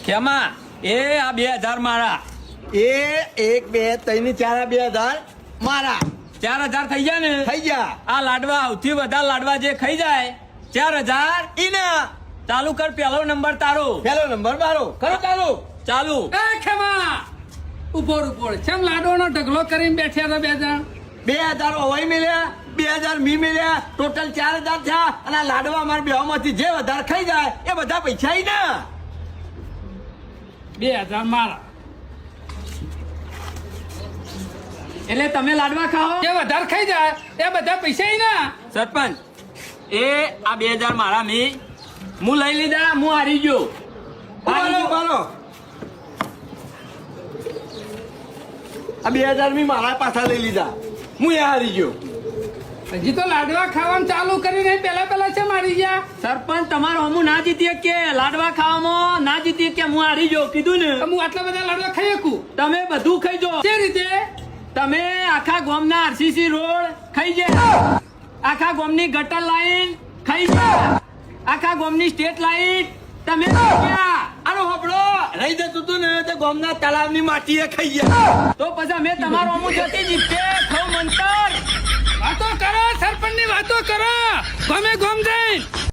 કેમાં એ આ 2000 મારા એ 1 2 3 4 2000 મારા 4000 થઈ ગયા ને થઈ ગયા આ લાડવા સૌથી વધારે લાડવા જે ખાઈ જાય 4000 ઈના ચાલુ કર પહેલો નંબર તારો પેલો નંબર મારો કરો ચાલુ એ ખેમા ઉપર ચમ લાડવાનો ઢગલો કરીને બેઠ્યા હતા બે જણ 2000 ઓવાઈ મળ્યા 2000 મી મળ્યા ટોટલ 4000 થયા અને આ લાડવા અમારા બેમાંથી જે વધારે ખાઈ જાય એ બધા પૈસા ઈ ના 2000 મારા એટલે તમે લાડવા ખાઓ જે વધારે ખાઈ જાય એ બધા પૈસા ઈ ના સરપંચ એ આ 2000 મારા મી હું લઈ લીધા હું હારી ગયો મારો આ 2000 મી મારા પાછા લઈ લીધા હું એ હારી ગયો હજી તો લાડવા ખાવાનું ચાલુ કરીને પેલા છે મારી ગયા સરપંચ તમારો હમું ના જીતીએ કે લાડવા ખાવામાં ના જીતીએ કે હું હારી ગયો કીધું ને હું આટલા બધા લાડવા ખાઈ શકું તમે બધું ખાઈ જો જે રીતે તમે આખા ગામના આરસીસી રોડ ખાઈ ગયા આખા ગામની ગટર લાઈન ખાઈ ગયા આખા ગામની સ્ટેટ લાઈન તમે ખાઈ ગયા આનો હોપડો રહી જતું તું ને તે ગામના તળાવની માટીએ ખાઈ ગયા તો પછી અમે તમારો અમુક જતી જીતે ખવ મંતર વાતો કરો સરપંચ ની વાતો કરો ગમે ગમ જઈને